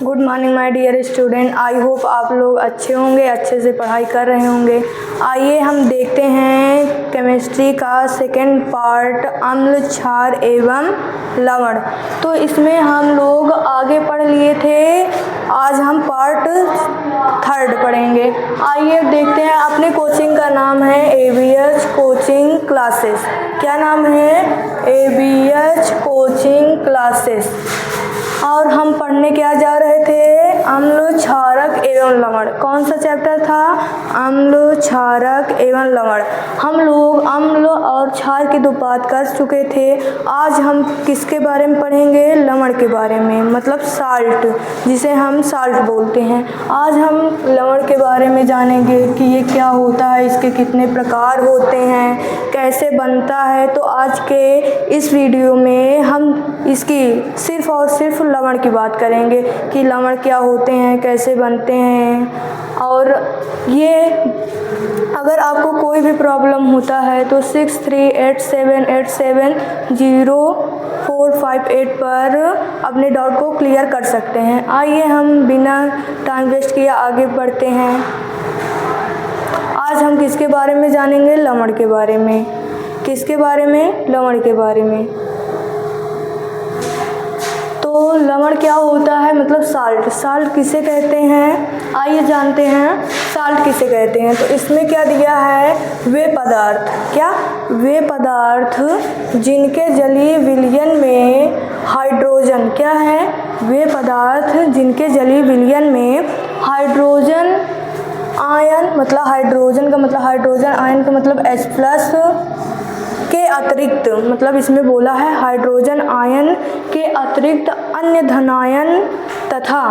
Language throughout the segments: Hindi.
Good morning my dear student. I hope आप लोग अच्छे होंगे, अच्छे से पढ़ाई कर रहे होंगे। आइए हम देखते हैं केमिस्ट्री का सेकेंड पार्ट, अम्ल, क्षार एवं लवण। तो इसमें हम लोग आगे पढ़ लिए थे, आज हम पार्ट थर्ड पढ़ेंगे। आइए देखते हैं। अपने कोचिंग का नाम है ABH कोचिंग क्लासेस। क्या नाम है? ABH coaching classes. और हम पढ़ने क्या जा रहे थे? अम्ल, क्षारक एवं लवण। कौन सा चैप्टर था? अम्ल, क्षारक एवं लवण। हम लोग अम्ल और क्षार की दो बात कर चुके थे। आज हम किसके बारे में पढ़ेंगे? लवण के बारे में, मतलब साल्ट, जिसे हम साल्ट बोलते हैं। आज हम लवण के बारे में जानेंगे कि ये क्या होता है, इसके कितने प्रकार होते हैं, कैसे बनता है। तो आज के इस वीडियो में हम इसकी सिर्फ और सिर्फ लवण की बात करेंगे कि लवण क्या होते हैं, कैसे बनते हैं। और ये अगर आपको कोई भी प्रॉब्लम होता है तो 6387870458 पर अपने डाउट को क्लियर कर सकते हैं। आइए हम बिना टाइम वेस्ट किए आगे बढ़ते हैं। आज हम किसके बारे में जानेंगे? लवण के बारे में। किसके बारे में? लवण के बारे में। तो लवण क्या होता है? मतलब साल्ट। साल्ट किसे कहते हैं? आइए जानते हैं साल्ट किसे कहते हैं। तो इसमें क्या दिया है? वे पदार्थ। क्या? वे पदार्थ जिनके जलीय विलयन में हाइड्रोजन। क्या है? वे पदार्थ जिनके जलीय विलयन में हाइड्रोजन आयन, मतलब हाइड्रोजन का मतलब हाइड्रोजन, आयन का मतलब H+ के अतिरिक्त, मतलब इसमें बोला है हाइड्रोजन आयन के अतिरिक्त अन्य धनायन तथा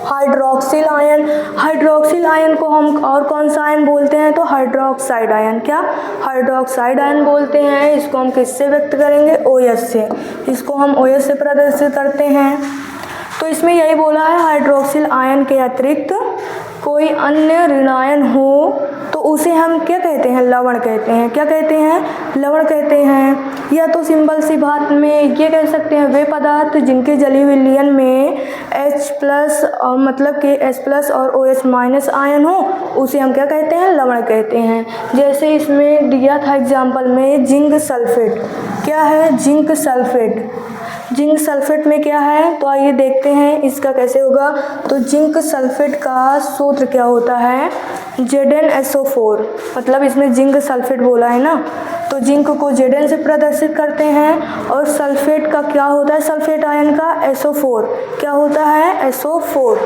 हाइड्रोक्सिल आयन। हाइड्रोक्सिल आयन को हम और कौन सा आयन बोलते हैं? तो हाइड्रोक्साइड आयन। क्या? हाइड्रोक्साइड आयन बोलते हैं। इसको हम किससे व्यक्त करेंगे? OH से। इसको हम OH से प्रदर्शित करते हैं। तो इसमें यही बोला है हाइड्रोक्सिल आयन के अतिरिक्त कोई अन्य ऋणायन हो तो उसे हम क्या कहते हैं? लवण कहते हैं। क्या कहते हैं? लवण कहते हैं। या तो सिंपल सी बात में ये कह सकते हैं वे पदार्थ जिनके जलीय विलयन में H+ और मतलब कि H+ और OH- आयन हो, उसे हम क्या कहते हैं? लवण कहते हैं। जैसे इसमें दिया था एग्जाम्पल में जिंक सल्फेट। क्या है? Zinc sulphate. जिंक सल्फेट में क्या है? तो आइए देखते हैं इसका कैसे होगा। तो जिंक सल्फेट का सूत्र क्या होता है? ZnSO4। मतलब इसमें जिंक सल्फेट बोला है ना, तो जिंक को Zn से प्रदर्शित करते हैं। और सल्फेट का क्या होता है? सल्फेट आयन का SO4। क्या होता है? SO4।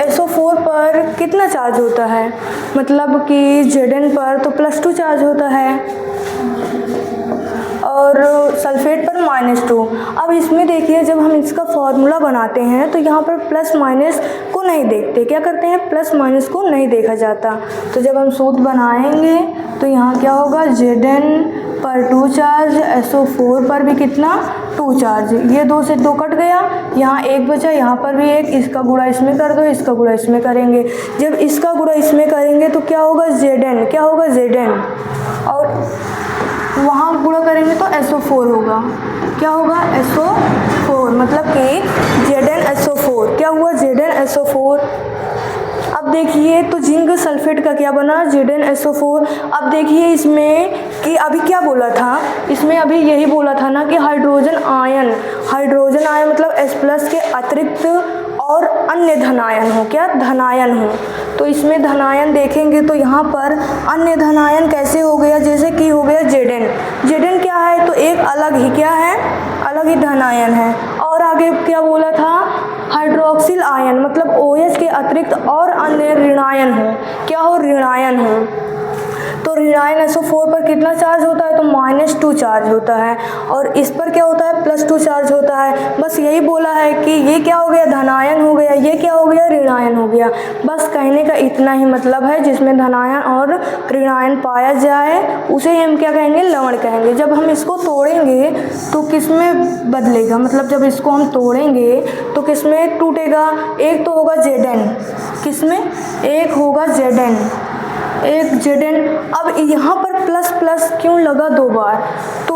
SO4 पर कितना चार्ज होता है? मतलब कि Zn पर तो +2 चार्ज होता है और सल्फेट पर -2। अब इसमें देखिए जब हम इसका फॉर्मूला बनाते हैं तो यहाँ पर प्लस माइनस को नहीं देखते। क्या करते हैं? प्लस माइनस को नहीं देखा जाता। तो जब हम सूत्र बनाएंगे तो यहाँ क्या होगा? Zn पर 2 चार्ज, SO4 पर भी कितना? 2 चार्ज। ये 2 से 2 कट गया, यहाँ 1 बचा, यहाँ पर भी 1। इसका गुणा इसमें कर दो, इसका गुणा इसमें करेंगे। जब इसका गुणा इसमें करेंगे तो क्या होगा? Zn। क्या होगा? Zn। और वहाँ गुणा करेंगे तो SO4 होगा। क्या होगा? SO4। मतलब कि ZnSO4। क्या हुआ? ZnSO4। अब देखिए तो जिंक सल्फेट का क्या बना? ZnSO4। अब देखिए इसमें कि अभी क्या बोला था? इसमें अभी यही बोला था ना कि हाइड्रोजन आयन। हाइड्रोजन आयन मतलब H+ के अतिरिक्त और अन्य धनायन हो। क्या? धनायन हो। तो इसमें धनायन देखेंगे तो यहाँ पर अन्य धनायन कैसे हो गया? जैसे कि हो गया Zn। Zn क्या है? तो एक अलग ही क्या है? अलग ही धनायन है। और आगे क्या बोला था? हाइड्रोक्सिल आयन मतलब OH के अतिरिक्त और अन्य ऋणायन हो। क्या हो? ऋणायन हो। तो ऋणायन SO4 पर कितना चार्ज होता है? तो -2 चार्ज होता है। और इस पर क्या होता है? +2 चार्ज होता है। बस यही बोला है कि ये क्या हो गया? धनायन हो गया। ये क्या हो गया? ऋणायन हो गया। बस कहने का इतना ही मतलब है। जिसमें धनायन और ऋणायन पाया जाए उसे हम क्या कहेंगे? लवण कहेंगे। जब हम इसको तोड़ेंगे तो किस में बदलेगा? मतलब जब इसको हम तोड़ेंगे तो किस में टूटेगा? एक तो होगा Zn। किस में? एक होगा Zn। एक Zn। अब यहाँ पर प्लस प्लस क्यों लगा 2 बार? तो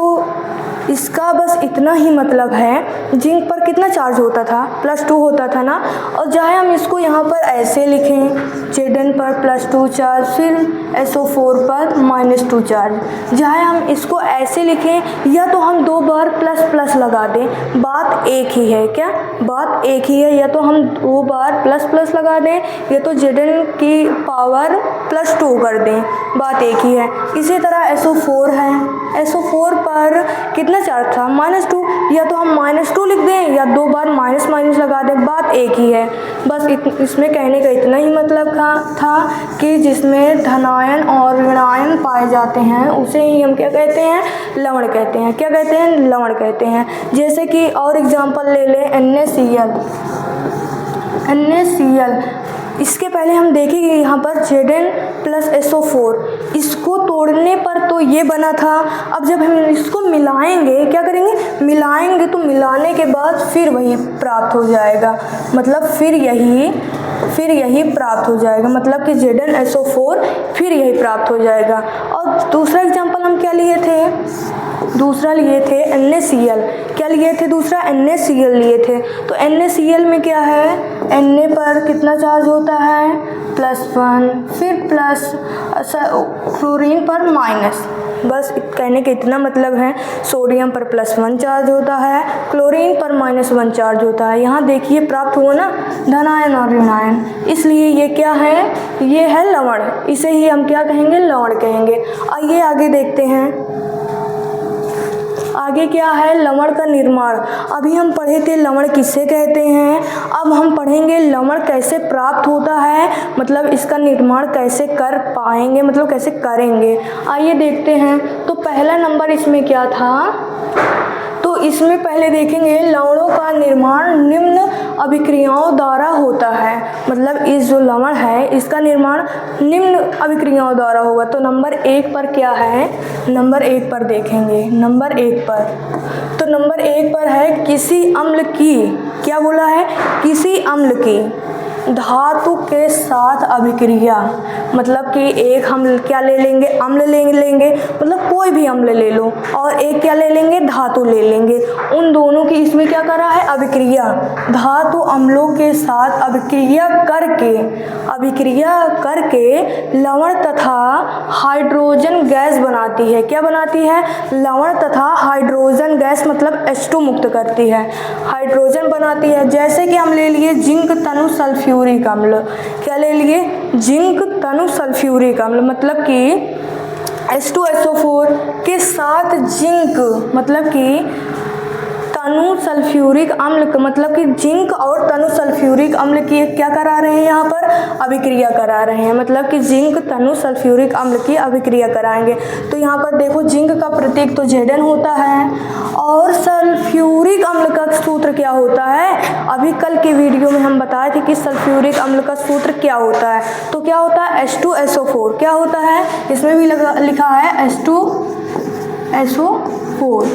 इसका बस इतना ही मतलब है, जिंक पर कितना चार्ज होता था, +2 होता था ना। और चाहे हम इसको यहाँ पर ऐसे लिखें, Zn पर +2 चार्ज, फिर SO4 पर -2 चार्ज। चाहे हम इसको ऐसे लिखें या तो हम 2 बार प्लस लगा दें, बात एक ही है। क्या बात एक ही है? या तो हम 2 बार प्लस लगा दें या तो Zn की पावर +2 कर दें, बात एक ही है। इसी तरह SO4 है, SO4 पर कितना चार्ज था, -2, या तो हम -2 लिख दें या 2 बार माइनस लगा दें, बात एक ही है। बस इसमें कहने का इतना ही मतलब था कि जिसमें धनायन और ऋणायन पाए जाते हैं उसे ही हम क्या कहते हैं, लवण कहते हैं। क्या कहते हैं? लवण कहते हैं। जैसे कि और एग्जांपल ले लें NaCl। इसके पहले हम देखेंगे यहाँ पर Zn + SO4, इसको तोड़ने पर तो ये बना था। अब जब हम इसको मिलाएंगे, क्या करेंगे, मिलाएंगे, तो मिलाने के बाद फिर वही प्राप्त हो जाएगा, मतलब फिर यही प्राप्त हो जाएगा, मतलब कि Zn SO4 फिर यही प्राप्त हो जाएगा। और दूसरा एग्जाम्पल हम क्या लिए थे, दूसरा लिए थे NaCl। क्या लिए थे? दूसरा NaCl लिए थे। तो NaCl में क्या है, Na पर कितना चार्ज होता है, +1, फिर प्लस, क्लोरीन पर माइनस। बस कहने का इतना मतलब है, सोडियम पर +1 चार्ज होता है, क्लोरीन पर -1 चार्ज होता है। यहाँ देखिए प्राप्त हुआ ना धनायन और ऋणायन, इसलिए ये क्या है, ये है लवण। इसे ही हम क्या कहेंगे, लवण कहेंगे। आइए आगे देखते हैं, आगे क्या है, लवण का निर्माण। अभी हम पढ़े थे लवण किसे कहते हैं, अब हम पढ़ेंगे लवण कैसे प्राप्त होता है, मतलब इसका निर्माण कैसे कर पाएंगे, मतलब कैसे करेंगे। आइए देखते हैं। तो पहला नंबर इसमें क्या था, तो इसमें पहले देखेंगे लवणों का निर्माण निम्न अभिक्रियाओं द्वारा होता है, मतलब इस जो लवण है इसका निर्माण निम्न अभिक्रियाओं द्वारा होगा। तो नंबर 1 पर क्या है, नंबर 1 पर देखेंगे, नंबर 1 पर, तो नंबर 1 पर है किसी अम्ल की, क्या बोला है, किसी अम्ल की धातु के साथ अभिक्रिया, मतलब कि एक हम क्या ले लेंगे, अम्ल लेंगे, मतलब कोई भी अम्ल ले लो, और एक क्या ले लेंगे, धातु ले लेंगे। उन दोनों की इसमें क्या करा है, अभिक्रिया, धातु अम्लों के साथ अभिक्रिया करके लवण तथा हाइड्रोजन गैस बनाती है। क्या बनाती है, लवण तथा हाइड्रोजन गैस, मतलब H2 मुक्त करती है, हाइड्रोजन बनाती है। जैसे कि हम ले लिए जिंक तनु सल्फ्यूरिक अम्ल, क्या ले लिए, जिंक तनु सल्फ्यूरिक अम्ल, मतलब कि H2SO4 के साथ जिंक, मतलब कि तनु सल्फ्यूरिक अम्ल, मतलब कि जिंक और तनु सल्फ्यूरिक अम्ल की क्या करा रहे हैं, यहाँ पर अभिक्रिया करा रहे हैं, मतलब कि जिंक तनु सल्फ्यूरिक अम्ल की अभिक्रिया कराएंगे। तो यहाँ पर देखो जिंक का प्रतीक तो Zn होता है, और सल्फ्यूरिक अम्ल का सूत्र क्या होता है, अभी कल के वीडियो में हम बताए थे कि सल्फ्यूरिक अम्ल का सूत्र क्या होता है। तो क्या होता है, H2SO4, क्या होता है, इसमें भी लिखा है H2SO4।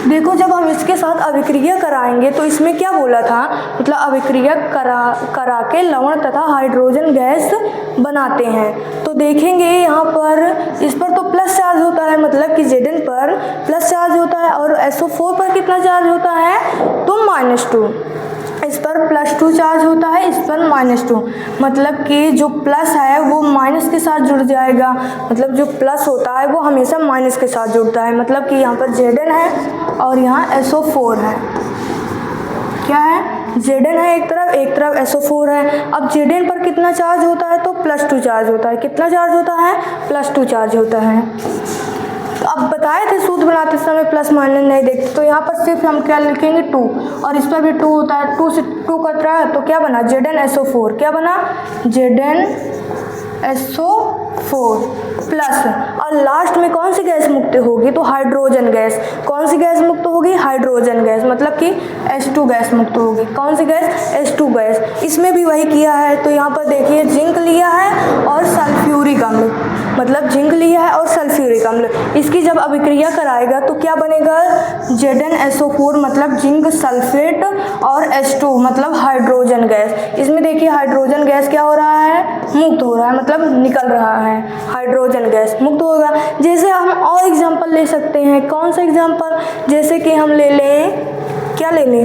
देखो जब हम इसके साथ अभिक्रिया कराएंगे तो इसमें क्या बोला था, मतलब अभिक्रिया करा के लवण तथा हाइड्रोजन गैस बनाते हैं। तो देखेंगे यहाँ पर इस पर तो प्लस चार्ज होता है, मतलब कि Zn पर प्लस चार्ज होता है, और SO4 पर कितना चार्ज होता है, तो -2। इस पर +2 चार्ज होता है, इस पर -2, मतलब कि जो प्लस है वो माइनस के साथ जुड़ जाएगा, मतलब जो प्लस होता है वो हमेशा माइनस के साथ जुड़ता है, मतलब कि यहाँ पर Zn है और यहाँ SO4 है। क्या है, Zn है एक तरफ SO4 है। अब Zn पर कितना चार्ज होता है, तो +2 चार्ज होता है। कितना चार्ज होता है, +2 चार्ज होता है। तो अब बताए थे सूत्र बनाते समय प्लस माइनस नहीं देखते, तो यहाँ पर सिर्फ हम क्या लिखेंगे 2, और इस पर भी 2 होता है, 2 से 2 कट रहा है, तो क्या बना, ZnSO4, क्या बना, ZnSO4 प्लस, और लास्ट में कौन सी गैस मुक्त होगी, तो हाइड्रोजन गैस। कौन सी गैस मुक्त होगी, हाइड्रोजन गैस, मतलब कि H2 गैस मुक्त होगी। कौन सी गैस, H2 गैस। इसमें भी वही किया है, तो यहाँ पर देखिए जिंक लिया है और सल्फ्यूरिक अम्ल, मतलब जिंक लिया है और सल्फ्यूरिक अम्ल, इसकी जब अभिक्रिया कराएगा तो क्या बनेगा, ZnSO4, मतलब जिंक सल्फेट, और H2 मतलब हाइड्रोजन गैस। इसमें देखिए हाइड्रोजन गैस क्या हो रहा है, मुक्त हो रहा है, मतलब निकल रहा है हाइड्रोजन हाइड्रोजन गैस मुक्त होगा। जैसे हम और एग्जांपल ले सकते हैं, कौन सा एग्जांपल, जैसे कि हम ले लें, क्या ले लें,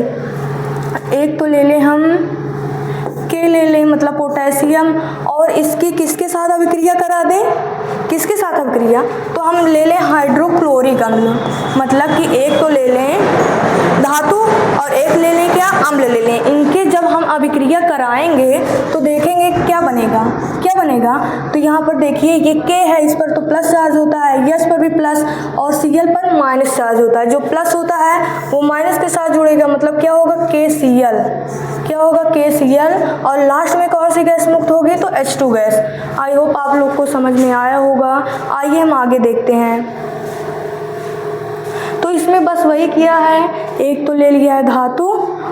एक तो ले लें हम के ले लें, मतलब पोटेशियम, और इसकी किसके साथ अभिक्रिया करा दें, किसके साथ अभिक्रिया, तो हम ले लें हाइड्रोक्लोरिक अम्ल, मतलब कि एक तो ले लें धातु और एक ले लें क्या, अम्ल ले लें। इनके जब हम अभिक्रिया कराएंगे तो देखेंगे क्या बनेगा, क्या बनेगा, तो यहाँ पर देखिए ये के है, इस पर तो प्लस चार्ज होता है, यस पर भी प्लस, और Cl पर माइनस चार्ज होता है। जो प्लस होता है वो माइनस के साथ जुड़ेगा, मतलब क्या होगा, KCl, क्या होगा, KCl, और लास्ट में कौन सी गैस मुक्त होगी, तो H2 गैस। आई होप आप लोग को समझ में आया होगा। आइए हम आगे देखते हैं। तो इसमें बस वही किया है, एक तो ले लिया है धातु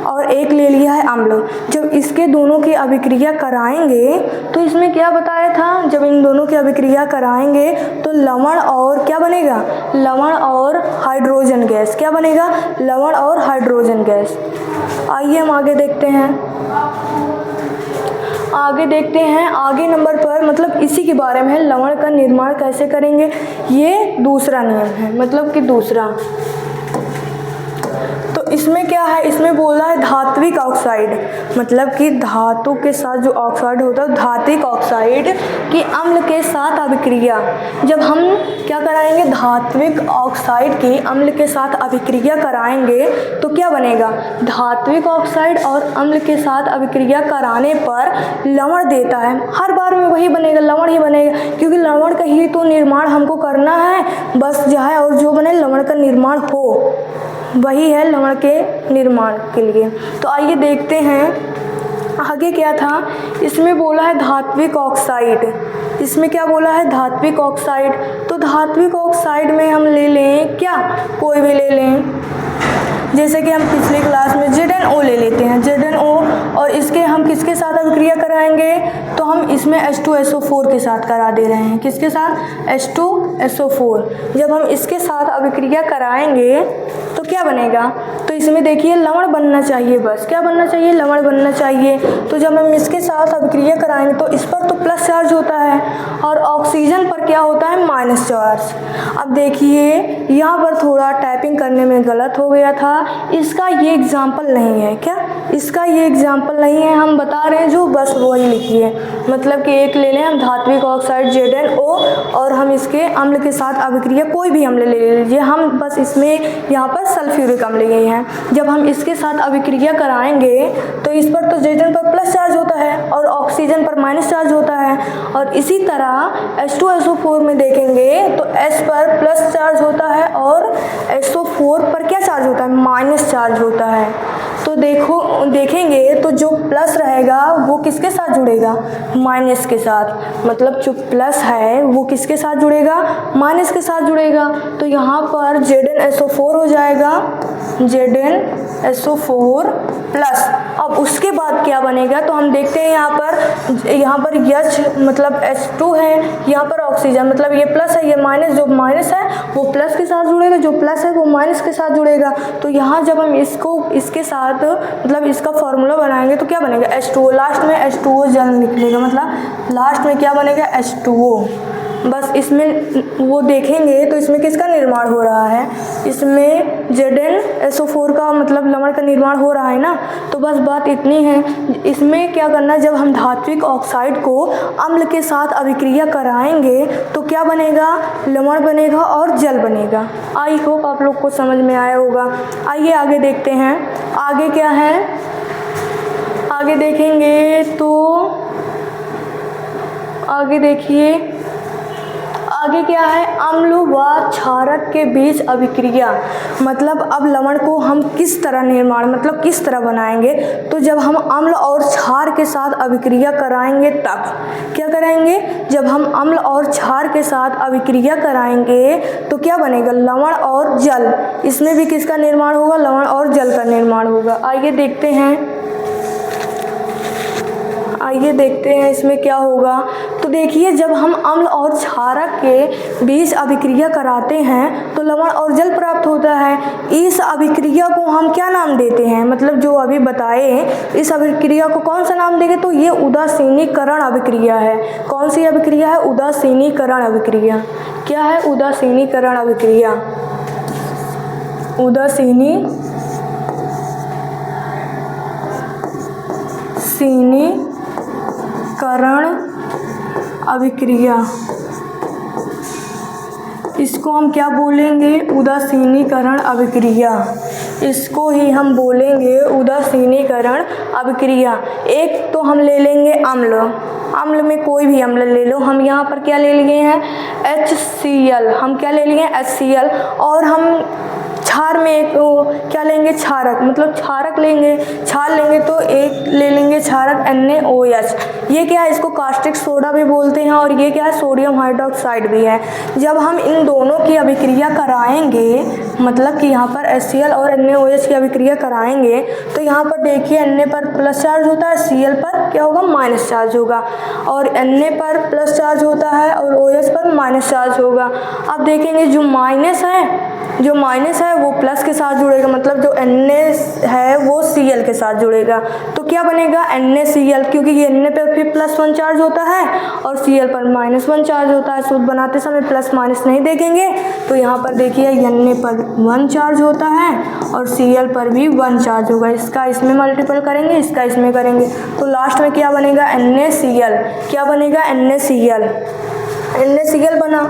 और एक ले लिया है अम्ल। जब इसके दोनों की अभिक्रिया कराएंगे तो इसमें क्या बताया था, जब इन दोनों की अभिक्रिया कराएंगे तो लवण और क्या बनेगा, लवण और हाइड्रोजन गैस, क्या बनेगा, लवण और हाइड्रोजन गैस। आइए हम आगे देखते हैं, आगे देखते हैं। आगे नंबर पर मतलब इसी के बारे में है, लवण का निर्माण कैसे करेंगे, ये दूसरा नियम है, मतलब कि दूसरा। तो इसमें क्या है, इसमें बोला है धात्विक ऑक्साइड, मतलब कि धातु के साथ जो ऑक्साइड होता है, धात्विक ऑक्साइड की अम्ल के साथ अभिक्रिया, जब हम क्या कराएंगे, धात्विक ऑक्साइड की अम्ल के साथ अभिक्रिया कराएंगे तो क्या बनेगा, धात्विक ऑक्साइड और अम्ल के साथ अभिक्रिया कराने पर लवण देता है। हर बार में वही बनेगा, लवण ही बनेगा, क्योंकि लवण का ही तो निर्माण हमको करना है, बस चाहे और जो बने लवण का निर्माण हो, वही है लवण के निर्माण के लिए। तो आइए देखते हैं आगे क्या था। इसमें बोला है धात्विक ऑक्साइड, इसमें क्या बोला है, धात्विक ऑक्साइड। तो धात्विक ऑक्साइड में हम ले लें क्या, कोई भी ले लें, जैसे कि हम पिछले क्लास में ZnO ले लेते हैं, ZnO, और इसके हम किसके साथ अभिक्रिया कराएंगे, तो हम इसमें H2SO4 के साथ करा दे रहे हैं, किसके साथ, H2SO4। जब हम इसके साथ अभिक्रिया कराएंगे तो क्या बनेगा, तो इसमें देखिए लवण बनना चाहिए, बस क्या बनना चाहिए, लवण बनना चाहिए। तो जब हम इसके साथ अभिक्रिया कराएंगे तो इस पर तो प्लस चार्ज होता है और ऑक्सीजन पर क्या होता है, माइनस चार्ज। अब देखिए यहाँ पर थोड़ा टाइपिंग करने में गलत हो गया था, इसका ये एग्जाम्पल नहीं है, क्या इसका ये एग्जाम्पल नहीं है, हम बता रहे हैं जो, बस वही लिखिए। मतलब कि एक ले लें हम धात्विक ऑक्साइड ZnO और हम इसके अम्ल के साथ अभिक्रिया, कोई भी अम्ल ले लीजिए, हम बस इसमें यहाँ पर सल्फ्यूरिक अम्ल लिए हैं। जब हम इसके साथ अभिक्रिया कराएंगे तो इस पर तो Zn पर प्लस चार्ज होता है और ऑक्सीजन पर माइनस चार्ज होता है, और इसी तरह H2SO4 में देखेंगे तो H पर प्लस चार्ज होता है और SO4 पर क्या चार्ज होता है, माइनस चार्ज होता है। तो देखेंगे तो जो प्लस रहेगा वो किसके साथ जुड़ेगा, माइनस के साथ, मतलब जो प्लस है वो किसके साथ जुड़ेगा, माइनस के साथ जुड़ेगा। तो यहाँ पर ZnSO4 हो जाएगा, ZnSO4 प्लस। अब उसके बाद क्या बनेगा, तो हम देखते हैं यहाँ पर H मतलब H2 है, यहाँ पर ऑक्सीजन, मतलब ये प्लस है, ये माइनस, जो माइनस है वो प्लस के साथ जुड़ेगा, जो प्लस है वो माइनस के साथ जुड़ेगा। तो यहाँ जब हम इसके साथ मतलब इसका फॉर्मूला बनाएंगे तो क्या बनेगा, H2O, लास्ट में H2O जल निकलेगा, मतलब लास्ट में क्या बनेगा, H2O। बस इसमें वो देखेंगे तो इसमें किसका निर्माण हो रहा है, इसमें ZnSO4 का मतलब लवण का निर्माण हो रहा है ना। तो बस बात इतनी है। इसमें क्या करना, जब हम धात्विक ऑक्साइड को अम्ल के साथ अभिक्रिया कराएंगे तो क्या बनेगा, लवण बनेगा और जल बनेगा। आई होप आप लोग को समझ में आया होगा। आइए आगे देखते हैं, आगे क्या है, आगे देखेंगे तो आगे देखिए आगे क्या है, अम्ल व क्षारक के बीच अभिक्रिया। मतलब अब लवण को हम किस तरह निर्माण मतलब किस तरह बनाएंगे, तो जब हम अम्ल और क्षार के साथ अभिक्रिया कराएंगे तब क्या कराएंगे, जब हम अम्ल और क्षार के साथ अभिक्रिया कराएंगे तो क्या बनेगा, लवण और जल। इसमें भी किसका निर्माण होगा, लवण और जल का निर्माण होगा। आइए देखते हैं इसमें क्या होगा। तो देखिए जब हम अम्ल और क्षारक के बीच अभिक्रिया कराते हैं तो लवण और जल प्राप्त होता है। इस अभिक्रिया को हम क्या नाम देते हैं, मतलब जो अभी बताए इस अभिक्रिया को कौन सा नाम देंगे, तो ये उदासीनीकरण अभिक्रिया है। कौन सी अभिक्रिया है? उदासीनीकरण अभिक्रिया। क्या है? उदासीनीकरण अभिक्रिया। उदासीनीकरण अभिक्रिया, इसको हम क्या बोलेंगे? उदासीनीकरण अभिक्रिया। इसको ही हम बोलेंगे उदासीनीकरण अभिक्रिया। एक तो हम ले लेंगे अम्ल, अम्ल में कोई भी अम्ल ले लो। हम यहाँ पर क्या ले लिए हैं? HCl। हम क्या ले लिए? HCl। और हम क्षार में एक क्या लेंगे? क्षारक, मतलब क्षारक लेंगे, क्षार लेंगे तो एक ले लेंगे क्षारक NaOH। ये क्या है? इसको कास्टिक सोडा भी बोलते हैं और ये क्या है? सोडियम हाइड्रोक्साइड भी है। जब हम इन दोनों की अभिक्रिया कराएंगे, मतलब कि यहाँ पर HCl और NaOH की अभिक्रिया कराएंगे तो यहाँ पर देखिए Na पर प्लस चार्ज होता है, Cl पर क्या होगा? माइनस चार्ज होगा, और Na पर प्लस चार्ज होता है और OH पर माइनस चार्ज होगा। अब देखेंगे जो माइनस है वो प्लस के साथ जुड़ेगा, मतलब जो Na है वो Cl के साथ जुड़ेगा। तो क्या बनेगा? NaCl, क्योंकि ये Na पर फिर +1 चार्ज होता है और Cl पर -1 चार्ज होता है। सूत्र बनाते समय प्लस माइनस नहीं देखेंगे तो यहाँ पर देखिए Na पर 1 चार्ज होता है और Cl पर भी 1 चार्ज होगा। इसका इसमें मल्टीपल करेंगे, इसका इसमें करेंगे तो लास्ट में क्या बनेगा? NaCl। क्या बनेगा? NaCl बना।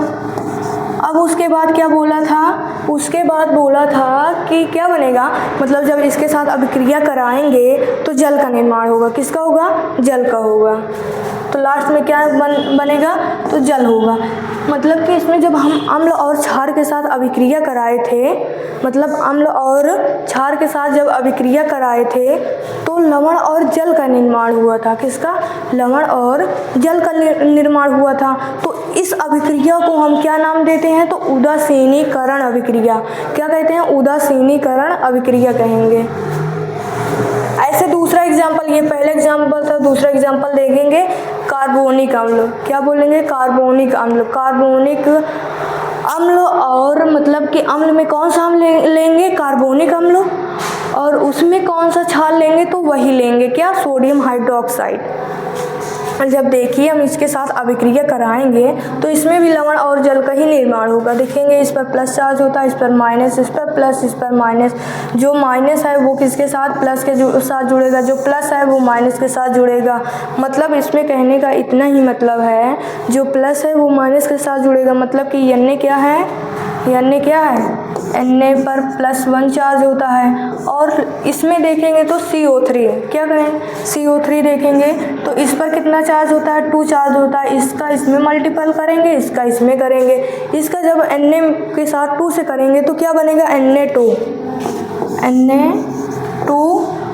अब उसके बाद क्या बोला था? उसके बाद बोला था कि क्या बनेगा, मतलब जब इसके साथ अभिक्रिया कराएंगे तो जल का निर्माण होगा। किसका होगा? जल का होगा। तो लास्ट में क्या बनेगा? तो जल होगा। मतलब कि इसमें जब हम अम्ल और क्षार के साथ अभिक्रिया कराए थे, मतलब अम्ल और क्षार के साथ जब अभिक्रिया कराए थे तो लवण और जल का निर्माण हुआ था। किसका? लवण और जल का निर्माण हुआ था। तो इस अभिक्रिया को हम क्या नाम देते हैं? तो उदासीनीकरण अभिक्रिया। क्या कहते हैं? उदासीनीकरण अभिक्रिया कहेंगे। ऐसे दूसरा एग्जाम्पल, ये पहले एग्जाम्पल था, दूसरा एग्जाम्पल देखेंगे कार्बोनिक अम्ल। क्या बोलेंगे? कार्बोनिक अम्ल। कार्बोनिक अम्ल, और मतलब कि अम्ल में कौन सा अम्ल लेंगे? कार्बोनिक अम्ल। और उसमें कौन सा क्षार लेंगे? तो वही लेंगे क्या? Sodium hydroxide. जब देखिए हम इसके साथ अभिक्रिया कराएंगे तो इसमें भी लवण और जल का ही निर्माण होगा। देखेंगे इस पर प्लस चार्ज होता है, इस पर माइनस, इस पर प्लस, इस पर माइनस। जो माइनस है वो किसके साथ? प्लस के साथ जुड़ेगा, जो प्लस है वो माइनस के साथ जुड़ेगा। मतलब इसमें कहने का इतना ही मतलब है, जो प्लस है वो माइनस के साथ जुड़ेगा। मतलब कि Na क्या है? Na क्या है? Na पर +1 चार्ज होता है। और इसमें देखेंगे तो CO3, क्या करें? CO3 देखेंगे तो इस पर कितना चार्ज होता है? 2 चार्ज होता है। इसका इसमें मल्टीपल करेंगे, इसका इसमें करेंगे। इसका जब Na के साथ 2 से करेंगे तो क्या बनेगा? Na2।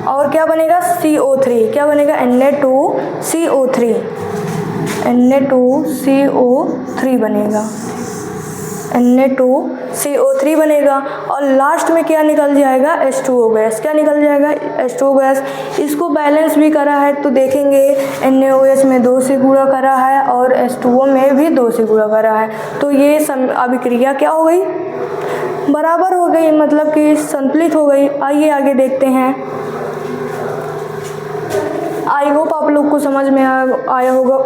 और क्या बनेगा? CO3। क्या बनेगा? Na2CO3 बनेगा। Na2CO3 बनेगा। और लास्ट में क्या निकल जाएगा? H2O gas. क्या निकल जाएगा? H2O gas. इसको बैलेंस भी करा है तो देखेंगे NaOH में 2 से गुणा करा है और H2O में भी 2 से गुणा करा है। तो ये अभिक्रिया क्या हो गई? बराबर हो गई, मतलब कि संतुलित हो गई। आइए आगे देखते हैं। आई होप आप लोग को समझ में आया होगा।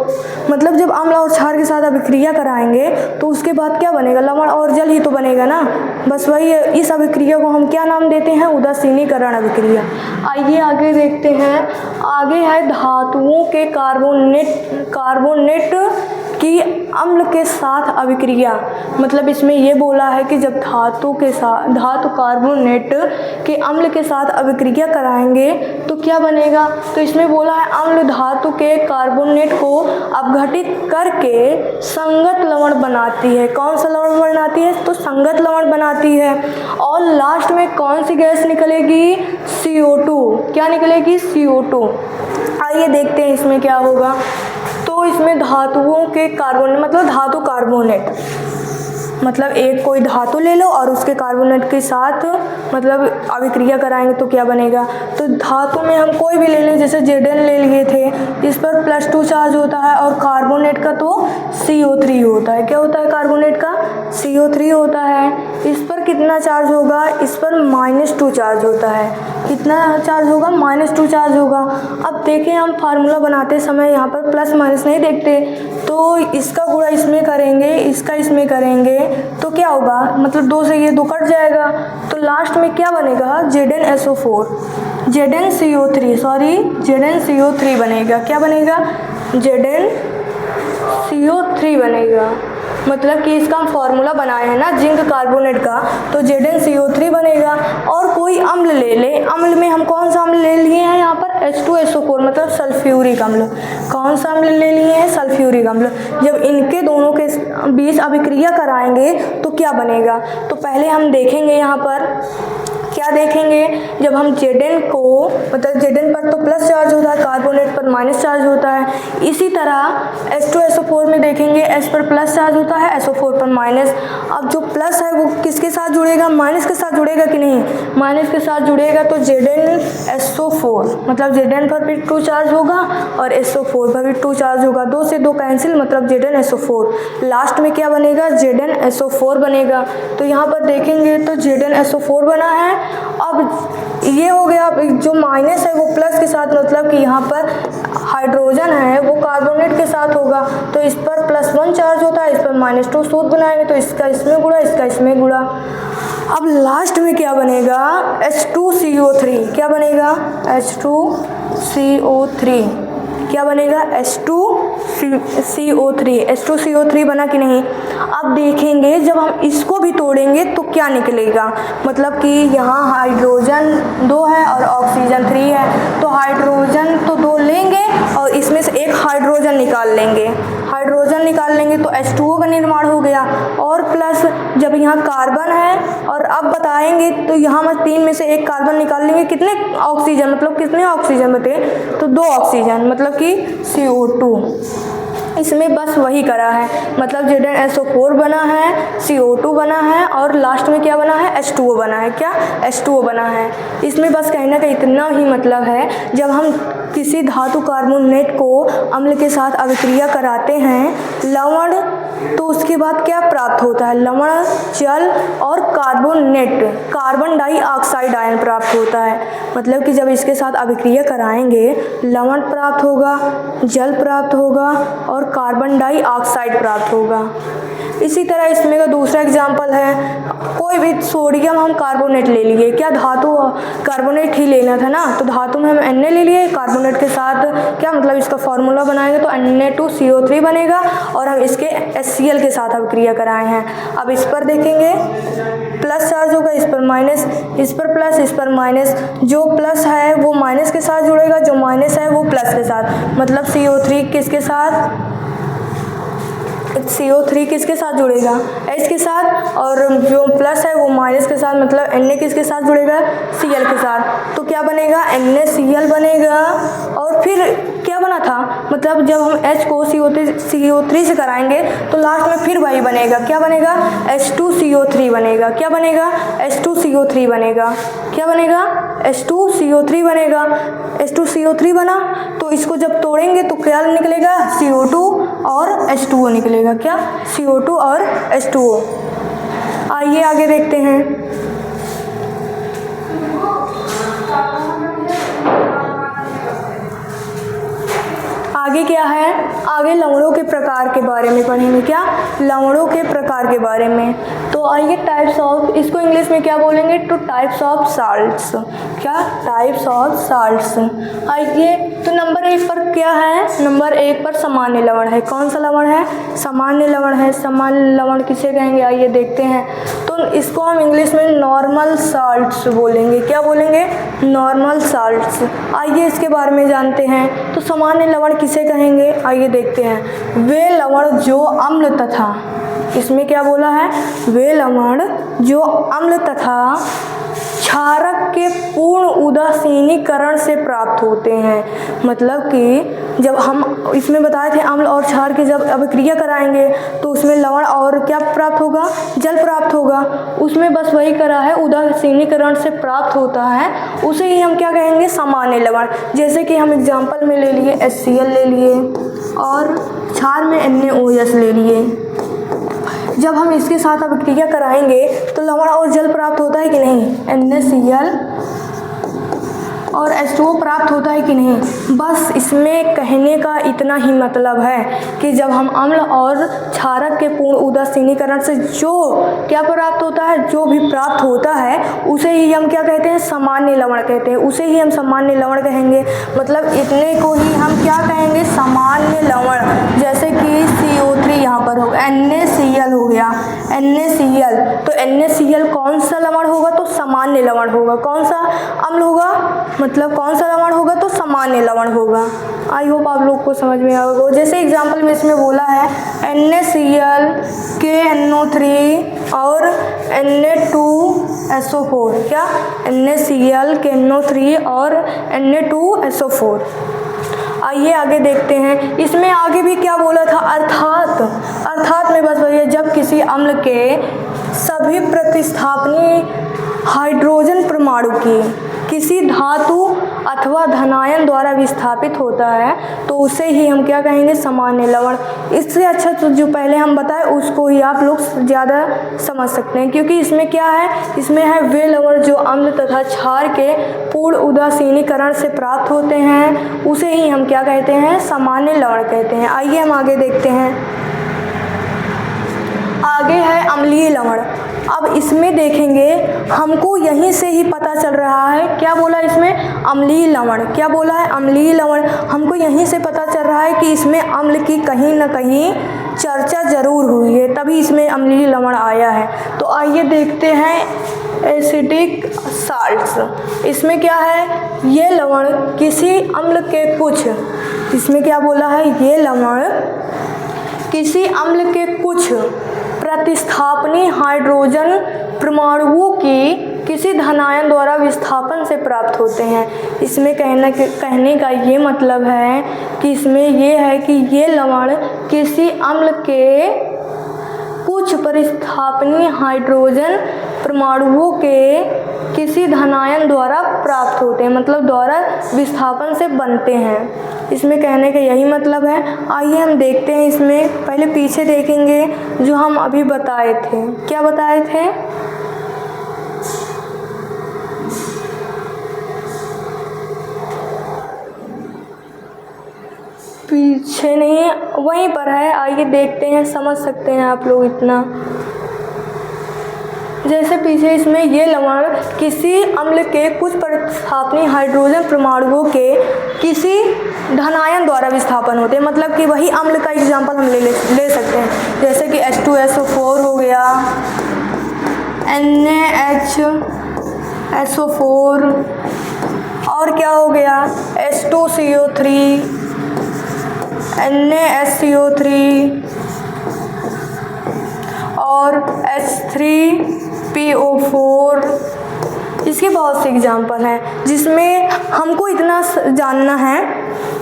मतलब जब अम्ल और क्षार के साथ अभिक्रिया कराएंगे तो उसके बाद क्या बनेगा? लवण और जल ही तो बनेगा ना, बस वही है। इस अभिक्रिया को हम क्या नाम देते हैं? उदासीनीकरण अभिक्रिया। आइए आगे देखते हैं। आगे है धातुओं के कार्बोनेट की अम्ल के साथ अभिक्रिया। मतलब इसमें ये बोला है कि जब धातु कार्बोनेट के अम्ल के साथ अभिक्रिया कराएंगे तो क्या बनेगा? तो इसमें बोला है अम्ल धातु के कार्बोनेट को अपघटित करके संगत लवण बनाती है। कौन सा लवण बनाती है? तो संगत लवण बनाती है। और लास्ट में कौन सी गैस निकलेगी? CO2। क्या निकलेगी? CO2। आइए देखते हैं इसमें क्या होगा। तो इसमें धातुओं के कार्बोनेट, मतलब धातु कार्बोनेट, मतलब एक कोई धातु ले लो और उसके कार्बोनेट के साथ मतलब अभिक्रिया कराएंगे तो क्या बनेगा। तो धातु में हम कोई भी ले लें, जैसे Zn ले लिए थे, इस पर +2 चार्ज होता है और कार्बोनेट का तो CO3 होता है। क्या होता है कार्बोनेट का? CO3 होता है। इस पर कितना चार्ज होगा? इस पर -2 चार्ज होता है। कितना चार्ज होगा? -2 चार्ज होगा। अब देखें हम फार्मूला बनाते समय यहाँ पर प्लस माइनस नहीं देखते, तो इसका गुणा इसमें करेंगे, इसका इसमें करेंगे तो क्या होगा, मतलब 2 से ये 2 कट जाएगा, तो लास्ट में क्या बनेगा? ZnSO4 ZnCO3 बनेगा। क्या बनेगा? ZnCO3 बनेगा। मतलब कि इसका हम फॉर्मूला बनाए हैं ना जिंक कार्बोनेट का, तो ZnCO3 बनेगा। और कोई अम्ल ले ले, अम्ल में हम कौन सा अम्ल ले लिए हैं यहाँ पर? H2SO4 मतलब सल्फ्यूरिक अम्ल। कौन सा अम्ल ले लिए हैं? सल्फ्यूरिक अम्ल। जब इनके दोनों के बीच अभिक्रिया कराएंगे तो क्या बनेगा? तो पहले हम देखेंगे यहाँ पर क्या देखेंगे, जब हम Zn को मतलब Zn पर तो प्लस चार्ज होता है, कार्बोनेट पर माइनस चार्ज होता है। इसी तरह H2SO4 में देखेंगे, H पर प्लस चार्ज होता है, SO4 पर माइनस। अब जो प्लस है वो किसके साथ जुड़ेगा? माइनस के साथ जुड़ेगा कि नहीं? माइनस के साथ जुड़ेगा तो ZnSO4 मतलब Zn पर भी 2 चार्ज होगा और SO4 पर भी 2 चार्ज होगा। 2 से 2 कैंसिल मतलब ZnSO4। लास्ट में क्या बनेगा? ZnSO4 बनेगा। तो यहाँ पर देखेंगे तो ZnSO4 बना है। अब ये हो गया, जो माइनस है वो प्लस के साथ, मतलब कि यहाँ पर हाइड्रोजन है वो कार्बोनेट के साथ होगा, तो इस पर +1 चार्ज होता है, इस पर -2 सूत्र बनाएंगे तो इसका इसमें गुणा, इसका इसमें गुणा। अब लास्ट में क्या बनेगा? H2CO3। क्या बनेगा? H2CO3 क्या बनेगा? H2CO3 बना कि नहीं? अब देखेंगे जब हम इसको भी तोड़ेंगे तो क्या निकलेगा, मतलब कि यहाँ हाइड्रोजन 2 है और ऑक्सीजन 3 है, तो हाइड्रोजन तो 2 लेंगे और इसमें से एक हाइड्रोजन निकाल लेंगे। तो H2O का निर्माण हो गया। और प्लस जब यहाँ कार्बन है और अब बताएंगे तो यहाँ हम 3 में से एक कार्बन निकाल लेंगे, कितने ऑक्सीजन, मतलब कितने ऑक्सीजन बचे? तो 2 ऑक्सीजन मतलब कि CO2। इसमें बस वही करा है, मतलब ZnSO4 बना है, CO2 बना है और लास्ट में क्या बना है? H2O बना है। क्या? H2O बना है। इसमें बस कहने का इतना ही मतलब है, जब हम किसी धातु कार्बोनेट को अम्ल के साथ अभिक्रिया कराते हैं लवण, तो उसके बाद क्या प्राप्त होता है? लवण, जल और कार्बोनेट, कार्बन डाइऑक्साइड आयन प्राप्त होता है। मतलब कि जब इसके साथ अभिक्रिया कराएंगे लवण प्राप्त होगा, जल प्राप्त होगा और कार्बन डाइऑक्साइड प्राप्त होगा। इसी तरह इसमें का दूसरा एग्जाम्पल है, कोई भी सोडियम हम कार्बोनेट ले लिए, क्या धातु कार्बोनेट ही लेना था ना, तो धातु में हम Na ले लिए, कार्बोनेट के साथ क्या मतलब इसका फॉर्मूला बनाएंगे तो Na2CO3 बनेगा और हम इसके HCl के साथ अभिक्रिया कराए हैं। अब इस पर देखेंगे प्लस चार्ज होगा, इस पर माइनस, इस पर प्लस, इस पर माइनस। जो प्लस है वो माइनस के साथ जुड़ेगा, जो माइनस है वो प्लस के साथ, मतलब CO3 किसके साथ? CO3 किसके साथ जुड़ेगा? H के साथ, और जो प्लस है वो माइनस के साथ, मतलब Na किसके साथ जुड़ेगा? Cl के साथ। तो क्या बनेगा? NaCl बनेगा। और फिर क्या बना था, मतलब जब हम H को CO3 से कराएंगे तो लास्ट में फिर वही बनेगा। क्या बनेगा? H2CO3 बनेगा। क्या बनेगा? H2CO3 बनेगा। क्या बनेगा? H2CO3 बनेगा। H2CO3 बना तो इसको जब तोड़ेंगे तो क्या निकलेगा? CO2 और H2O निकलेगा। क्या? CO2 और H2O। आइए आगे देखते हैं। आगे क्या है? आगे लवणों के प्रकार के बारे में पढ़ेंगे। क्या? लवणों के प्रकार के बारे में। तो आइए टाइप्स ऑफ, इसको इंग्लिश में क्या बोलेंगे? Two types of salts. क्या? Types of salts. आइए तो नंबर 1 पर क्या है? नंबर 1 पर सामान्य लवण है। कौन सा लवण है? सामान्य लवण है। सामान्य लवण किसे कहेंगे? आइए देखते हैं। तो इसको हम इंग्लिश में नॉर्मल साल्ट्स बोलेंगे। क्या बोलेंगे? Normal salts. आइए इसके बारे में जानते हैं। तो सामान्य लवण किसे कहेंगे? आइए देखते हैं। वे लवण जो अम्ल तथा, इसमें क्या बोला है? वे लवण जो अम्ल तथा क्षारक के पूर्ण उदासीनीकरण से प्राप्त होते हैं। मतलब कि जब हम इसमें बताए थे अम्ल और क्षार की जब अभिक्रिया कराएंगे तो उसमें लवण और क्या प्राप्त होगा, जल प्राप्त होगा। उसमें बस वही करा है, उदासीनीकरण से प्राप्त होता है, उसे ही हम क्या कहेंगे, सामान्य लवण। जैसे कि हम एग्जाम्पल में ले लिए HCl ले लिए और क्षार में NaOH ले लिए। जब हम इसके साथ अभिक्रिया कराएंगे तो लवण और जल प्राप्त होता है कि नहीं, NaCl और H2O प्राप्त होता है कि नहीं। बस इसमें कहने का इतना ही मतलब है कि जब हम अम्ल और क्षारक के पूर्ण उदासीनीकरण से जो क्या प्राप्त होता है, जो भी प्राप्त होता है उसे ही हम क्या कहते हैं, सामान्य लवण कहते हैं, उसे ही हम सामान्य लवण कहेंगे। मतलब इतने को ही हम क्या कहेंगे, सामान्य लवण। जैसे कि CO3 यहाँ पर हो, NaCl हो गया, NaCl, तो NaCl कौन सा लवण होगा, तो सामान्य लवण होगा। कौन सा अम्ल होगा, मतलब कौन सा लवण होगा, तो सामान्य लवण होगा। आई होप आप लोग को समझ में आएगा। जैसे एग्जाम्पल में इसमें बोला है NaCl KNO3 और Na2SO4, क्या, NaCl KNO3 और Na2SO4। आइए आगे देखते हैं। इसमें आगे भी क्या बोला था, अर्थात में बस वही है, जब किसी अम्ल के सभी प्रतिस्थापनीय हाइड्रोजन परमाणु की किसी धातु अथवा धनायन द्वारा विस्थापित होता है तो उसे ही हम क्या कहेंगे, सामान्य लवण। इससे अच्छा तो जो पहले हम बताए उसको ही आप लोग ज़्यादा समझ सकते हैं, क्योंकि इसमें क्या है, इसमें है वे लवण जो अम्ल तथा क्षार के पूर्ण उदासीनीकरण से प्राप्त होते हैं, उसे ही हम क्या कहते हैं, सामान्य लवण कहते हैं। आइए हम आगे देखते हैं। आगे है अम्लीय लवण। अब इसमें देखेंगे, हमको यहीं से ही पता चल रहा है, क्या बोला इसमें, अम्लीय लवण। क्या बोला है, अम्लीय लवण। हमको यहीं से पता चल रहा है कि इसमें अम्ल की कहीं ना कहीं चर्चा जरूर हुई है, तभी इसमें अम्लीय लवण आया है। तो आइए देखते हैं एसिडिक साल्ट्स। इसमें क्या है, ये लवण किसी अम्ल के कुछ, इसमें क्या बोला है, ये लवण किसी अम्ल के कुछ प्रतिस्थापनीय हाइड्रोजन परमाणुओं की किसी धनायन द्वारा विस्थापन से प्राप्त होते हैं। इसमें कहने का ये मतलब है कि इसमें ये है कि ये लवण किसी अम्ल के कुछ प्रतिस्थापनीय हाइड्रोजन परमाणुओं के किसी धनायन द्वारा प्राप्त होते हैं, मतलब द्वारा विस्थापन से बनते हैं। इसमें कहने का यही मतलब है। आइए हम देखते हैं, इसमें पहले पीछे देखेंगे जो हम अभी बताए थे। क्या बताए थे, पीछे नहीं, वहीं पर है। आइए देखते हैं, समझ सकते हैं आप लोग इतना। जैसे पीछे इसमें ये लवण किसी अम्ल के कुछ प्रतिस्थापनीय हाइड्रोजन परमाणुओं के किसी धनायन द्वारा विस्थापन होते हैं, मतलब कि वही अम्ल का एग्जाम्पल हम ले सकते हैं। जैसे कि H2SO4 हो गया, NaHSO4, और क्या हो गया, H2CO3, NaSCO3 और H3PO4। इसके बहुत से एग्जाम्पल हैं जिसमें हमको इतना जानना है,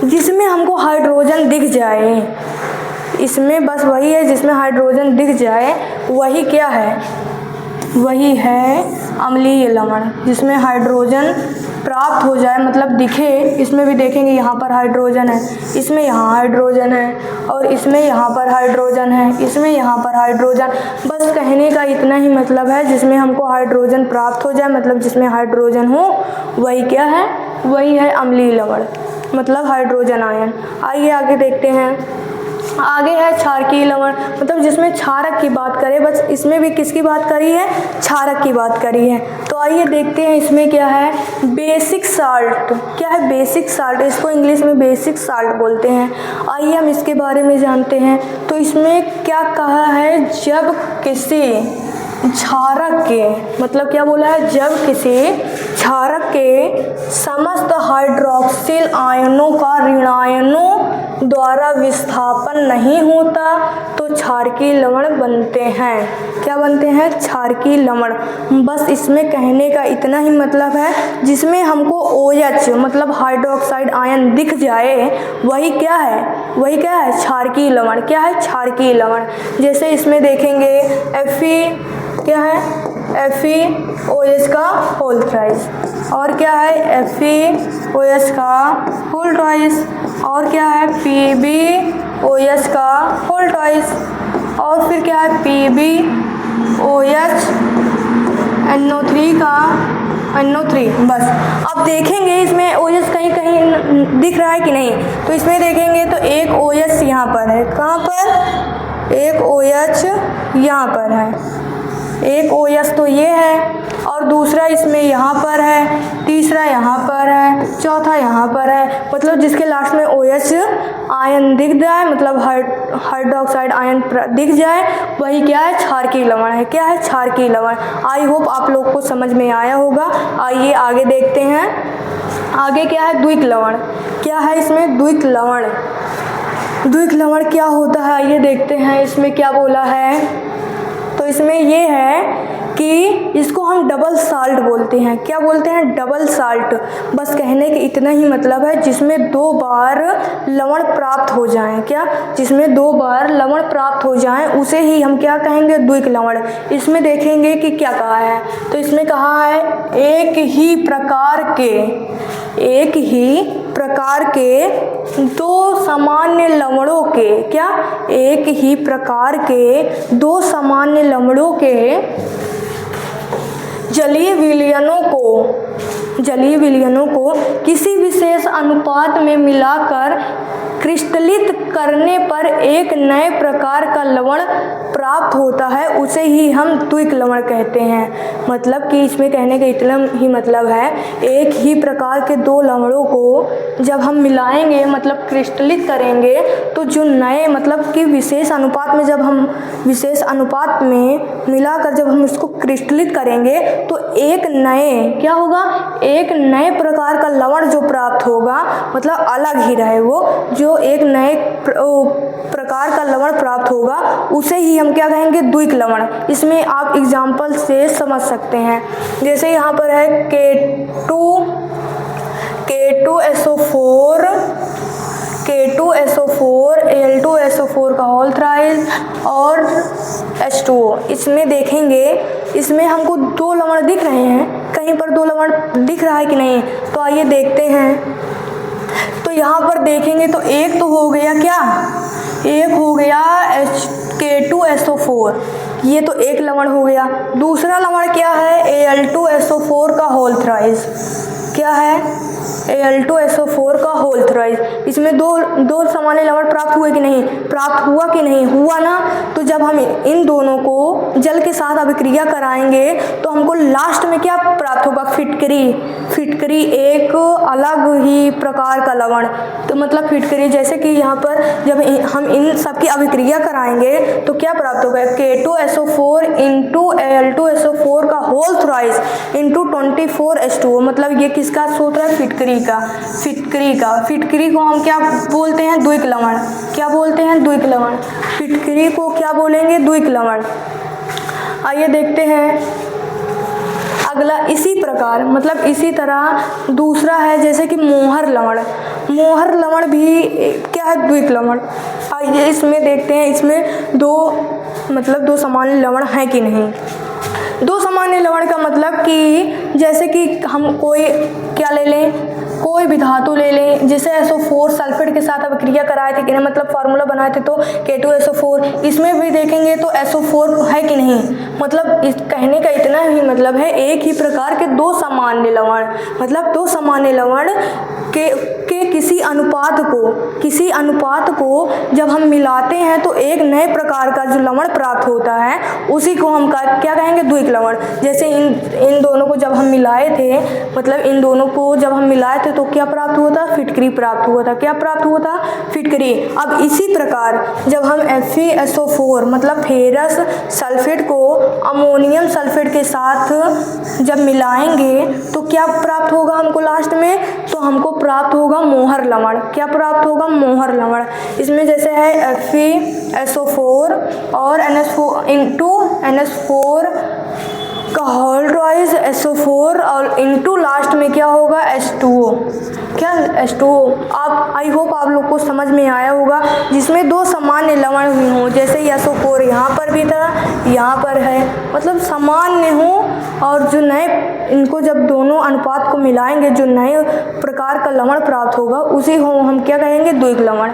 जिसमें हमको हाइड्रोजन दिख जाए। इसमें बस वही है जिसमें हाइड्रोजन दिख जाए, वही क्या है, वही है अम्लीय लवण। जिसमें हाइड्रोजन प्राप्त हो जाए, मतलब दिखे, इसमें भी देखेंगे यहाँ पर हाइड्रोजन है, इसमें यहाँ हाइड्रोजन है, और इसमें यहाँ पर हाइड्रोजन है, इसमें यहाँ पर हाइड्रोजन। बस कहने का इतना ही मतलब है, जिसमें हमको हाइड्रोजन प्राप्त हो जाए, मतलब जिसमें हाइड्रोजन हो, वही क्या है, वही है अम्लीय लवण, मतलब हाइड्रोजन आयन। आइए आगे देखते हैं। आगे है क्षारकीय लवण, मतलब जिसमें क्षारक की बात करें, बस इसमें भी किसकी बात करी है, क्षारक की बात करी है। तो आइए देखते हैं इसमें क्या है, बेसिक साल्ट। क्या है बेसिक साल्ट, इसको इंग्लिश में बेसिक साल्ट बोलते हैं। आइए हम इसके बारे में जानते हैं। तो इसमें क्या कहा है, जब किसी क्षारक के, मतलब क्या बोला है, जब किसी क्षारक के समस्त हाइड्रोक्सिल आयनों का ऋणायनों द्वारा विस्थापन नहीं होता तो क्षारकीय लवण बनते हैं। क्या बनते हैं? क्षारकीय लवण। बस इसमें कहने का इतना ही मतलब है, जिसमें हमको OH मतलब हाइड्रोक्साइड आयन दिख जाए वही क्या है? वही क्या है? क्षारकीय लवण। क्या है? क्षारकीय लवण। जैसे इसमें देखेंगे Fe क्या है? FeOH का होल थ्राइस। और क्या है? FeOH का होल ट्वाइस। और क्या है? PbOH का होल ट्वाइस। और फिर क्या है? PbOH NO3 का NO3। बस अब देखेंगे इसमें OH कहीं कहीं दिख रहा है कि नहीं, तो इसमें देखेंगे तो एक OH यहाँ पर है। कहाँ पर? एक OH यहाँ पर है। एक OH तो ये है, और दूसरा इसमें यहाँ पर है, तीसरा यहाँ पर है, चौथा यहाँ पर है। मतलब जिसके लास्ट में OH आयन दिख जाए, मतलब हाइड्रोक्साइड आयन दिख जाए, वही क्या है? क्षारकीय लवण है। क्या है? क्षारकीय लवण। आई होप आप लोग को समझ में आया होगा। आइए आगे देखते हैं। आगे क्या है? द्विक लवण। क्या है इसमें? द्विक लवण। द्विक लवण क्या होता है? आइए देखते हैं इसमें क्या बोला है। तो इसमें ये है कि इसको हम डबल साल्ट बोलते हैं। क्या बोलते हैं? Double salt. बस कहने के इतना ही मतलब है, जिसमें 2 बार लवण प्राप्त हो जाएं। क्या? जिसमें 2 बार लवण प्राप्त हो जाएं उसे ही हम क्या कहेंगे? द्विक लवण। इसमें देखेंगे कि क्या कहा है। तो इसमें कहा है एक ही प्रकार के 2 सामान्य लवणों के, क्या? एक ही प्रकार के 2 सामान्य लवणों के जलीय विलयनों को किसी विशेष अनुपात में मिलाकर क्रिस्टलित करने पर एक नए प्रकार का लवण प्राप्त होता है, उसे ही हम द्विक लवण कहते हैं। मतलब कि इसमें कहने का इतना ही मतलब है, एक ही प्रकार के 2 लवणों को जब हम मिलाएंगे, मतलब क्रिस्टलित करेंगे, तो जो नए मतलब कि विशेष अनुपात में, जब हम विशेष अनुपात में मिलाकर जब हम इसको क्रिस्टलित करेंगे तो एक नए क्या होगा? एक नए प्रकार का लवण जो प्राप्त होगा, मतलब अलग ही रहे वो, जो एक नए प्रकार का लवण प्राप्त होगा उसे ही हम क्या कहेंगे? द्विक लवण। इसमें आप एग्जाम्पल से समझ सकते हैं। जैसे यहाँ पर है K2SO4 Al2SO4 का होल थ्राइस और H2O। इसमें देखेंगे, इसमें हमको 2 लवण दिख रहे हैं, कहीं पर 2 लवण दिख रहा है कि नहीं, तो आइए देखते हैं। तो यहाँ पर देखेंगे तो एक तो हो गया क्या? एक हो गया K2SO4, ये तो एक लवण हो गया। दूसरा लवण क्या है? Al2SO4 का होल थ्राइस। क्या है? Al2SO4 का होल थ्राइस। इसमें दो सामान्य लवण प्राप्त हुए कि नहीं? प्राप्त हुआ कि नहीं? हुआ ना। तो जब हम इन दोनों को जल के साथ अभिक्रिया कराएंगे तो हमको लास्ट में क्या प्राप्त होगा? फिटकरी एक अलग ही प्रकार का लवण। तो मतलब फिटकरी, जैसे कि यहाँ पर जब हम इन सब की अभिक्रिया कराएंगे तो क्या प्राप्त होगा? K2SO4 इंटू Al2SO4 का होल थ्राइस इंटू 24H2O। मतलब ये किसका सूत्र है? फिटकरी को हम क्या बोलते हैं? द्विक लवण। क्या बोलते हैं? द्विक लवण। फिटकरी को क्या बोलेंगे? द्विक लवण। आइए देखते हैं अगला। इसी प्रकार मतलब इसी तरह दूसरा है, जैसे कि मोहर लवण भी क्या है? द्विक लवण। आइए इसमें देखते हैं, इसमें 2 सामान्य लवण हैं कि नहीं। 2 सामान्य लवण का मतलब कि जैसे कि हम कोई क्या ले लें, कोई भी धातु ले लें, जैसे SO4 सल्फेट के साथ अभिक्रिया कराए थे कि नहीं, मतलब फार्मूला बनाए थे तो K2SO4। इसमें भी देखेंगे तो SO4 है कि नहीं। मतलब इस कहने का इतना ही मतलब है, एक ही प्रकार के 2 सामान्य लवण, मतलब 2 सामान्य लवण के किसी अनुपात को जब हम मिलाते हैं तो एक नए प्रकार का जो लवण प्राप्त होता है उसी को हम क्या कहेंगे? द्विक लवण। जैसे इन दोनों को जब हम मिलाए थे, मतलब इन दोनों दोनों को जब हम मिलाए थे तो क्या प्राप्त हुआ था, फिटकरी प्राप्त हुआ था। क्या प्राप्त हुआ था, फिटकरी। अब इसी प्रकार जब हम FeSO4 मतलब फेरस सल्फेट को अमोनियम सल्फेट के साथ जब मिलाएंगे तो क्या प्राप्त होगा हमको लास्ट में, तो हमको प्राप्त होगा मोहर लवण। क्या प्राप्त होगा, मोहर लवण। इसमें जैसे है FeSO4 और NH4 का होल ट्वाइस SO4 और इंटू लास्ट में क्या होगा, H2O। क्या, H2O। आप आई होप आप लोग को समझ में आया होगा, जिसमें दो सामान्य लवण हुई हों, जैसे SO4 यहाँ पर भी था, यहाँ पर है, मतलब सामान्य हो, और जो नए इनको जब दोनों अनुपात को मिलाएंगे जो नए प्रकार का लवण प्राप्त होगा उसी को हम क्या कहेंगे, द्विग लवण।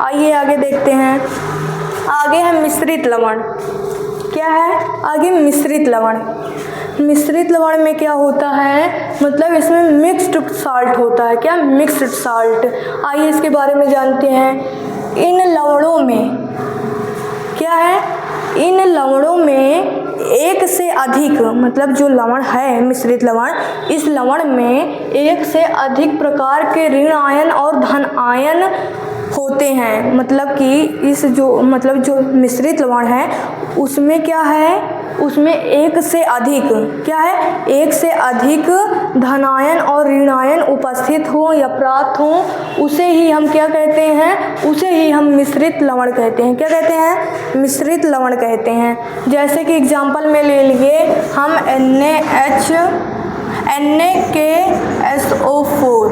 आइए आगे देखते हैं। आगे है मिश्रित लवण। क्या है आगे, मिश्रित लवण। मिश्रित लवण में क्या होता है, मतलब इसमें मिक्स्ड साल्ट होता है। क्या, मिक्स्ड साल्ट। आइए इसके बारे में जानते हैं। इन लवणों में क्या है, इन लवणों में एक से अधिक, मतलब जो लवण है मिश्रित लवण, इस लवण में एक से अधिक प्रकार के ऋण आयन और धन आयन होते हैं। मतलब कि इस जो मिश्रित लवण है उसमें क्या है, उसमें एक से अधिक, क्या है, एक से अधिक धनायन और ऋणायन उपस्थित हो या प्राप्त हो, उसे ही हम क्या कहते हैं, उसे ही हम मिश्रित लवण कहते हैं। क्या कहते हैं, मिश्रित लवण कहते हैं। जैसे कि एग्जाम्पल में ले लिए हम NaKSO4।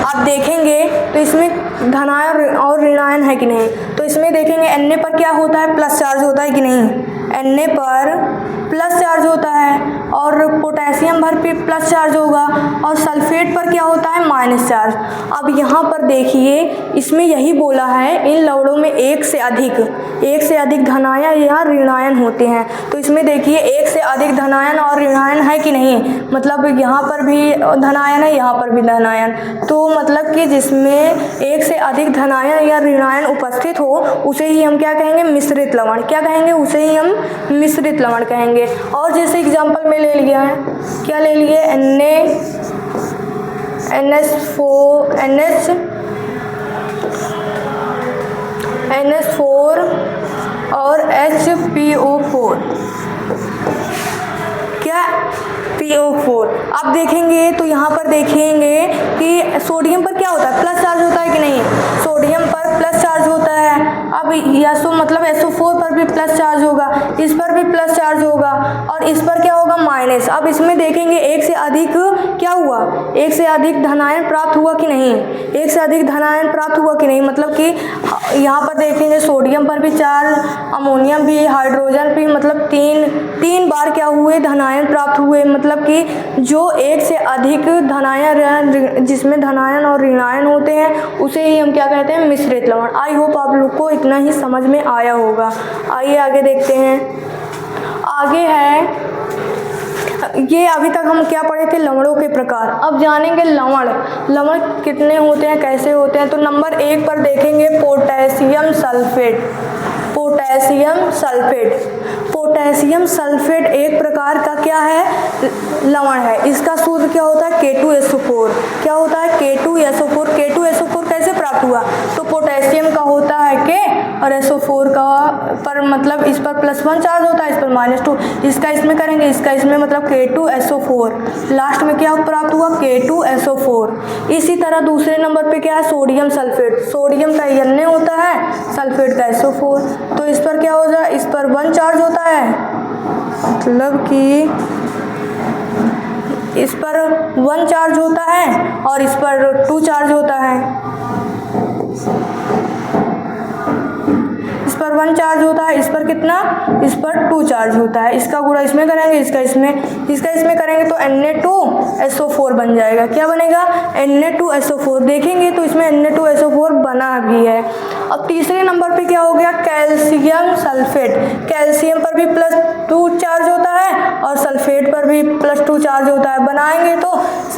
आप देखेंगे तो इसमें धनायन और ऋणायन है कि नहीं, तो इसमें देखेंगे Na पर क्या होता है, प्लस चार्ज होता है कि नहीं, Na पर प्लस चार्ज होता है, और पोटेशियम पर भी प्लस चार्ज होगा, और सल्फेट पर क्या होता है, माइनस चार्ज। अब यहाँ पर देखिए इसमें यही बोला है, इन लवणों में एक से अधिक धनायन या ऋणायन होते हैं। तो इसमें देखिए एक से अधिक धनायन और ऋणायन है कि नहीं, मतलब यहाँ पर भी धनायन है, यहाँ पर भी धनायन। तो मतलब कि जिसमें एक से अधिक धनायन या ऋणायन उपस्थित हो उसे ही हम क्या कहेंगे, मिश्रित लवण। क्या कहेंगे, उसे ही हम मिश्रित लवण कहेंगे। और जैसे एग्जाम्पल में ले लिया है, क्या ले लिए, NH4 और HPO4। क्या, PO4। आप देखेंगे तो यहाँ पर देखेंगे कि सोडियम पर क्या होता है, प्लस चार्ज होता है कि नहीं, सोडियम पर प्लस चार्ज होता है। अब SO4 पर भी प्लस चार्ज होगा, इस पर भी प्लस चार्ज होगा, और इस पर क्या होगा, माइनस। अब इसमें देखेंगे एक से अधिक क्या हुआ, एक से अधिक धनायन प्राप्त हुआ कि नहीं, एक से अधिक धनायन प्राप्त हुआ कि नहीं, मतलब कि यहाँ पर देखेंगे सोडियम पर भी चार्ज, अमोनियम भी, हाइड्रोजन भी, मतलब तीन बार क्या हुए, धनायन प्राप्त हुए। मतलब कि जो एक से अधिक धनायन, जिसमें धनायन और ऋणायन होते हैं उसे ही हम क्या कहते हैं, मिश्रित लवण। आई होप आप लोग को इतना ही समझ में आया होगा। आइए आगे देखते हैं। आगे है, ये अभी तक हम क्या पढ़े थे, लवणों के प्रकार। अब जानेंगे लवण कितने होते हैं, कैसे होते हैं। तो नंबर 1 पर देखेंगे पोटेशियम सल्फेट एक प्रकार का क्या है, लवण है। इसका सूत्र क्या होता है, K2SO4। क्या होता है, K2SO4। K2SO4 कैसे प्राप्त हुआ, तो पोटेशियम का होता है K और SO4 का पर, मतलब इस पर +1 चार्ज होता है, इस पर -2। इसका इसमें करेंगे, इसका इसमें, मतलब K2SO4। लास्ट में क्या प्राप्त हुआ, K2SO4। इसी तरह दूसरे नंबर पे क्या है, सोडियम सल्फेट। सोडियम का Na होता है, सल्फेट का SO4। तो इस पर क्या हो जाए, इस पर 1 चार्ज होता है, मतलब कि इस पर 1 चार्ज होता है और इस पर 2 चार्ज होता है। इस पर 1 चार्ज होता है, इस पर कितना, इस पर 2 चार्ज होता है। इसका गुणा इसमें करेंगे, इसका इसमें करेंगे तो Na2SO4 बन जाएगा। क्या बनेगा, Na2SO4। देखेंगे तो इसमें Na2SO4 बना भी है। अब तीसरे नंबर पे क्या हो गया, कैल्शियम सल्फेट। कैल्शियम पर भी +2 चार्ज होता है और सल्फेट पर भी +2 चार्ज होता है। बनाएंगे तो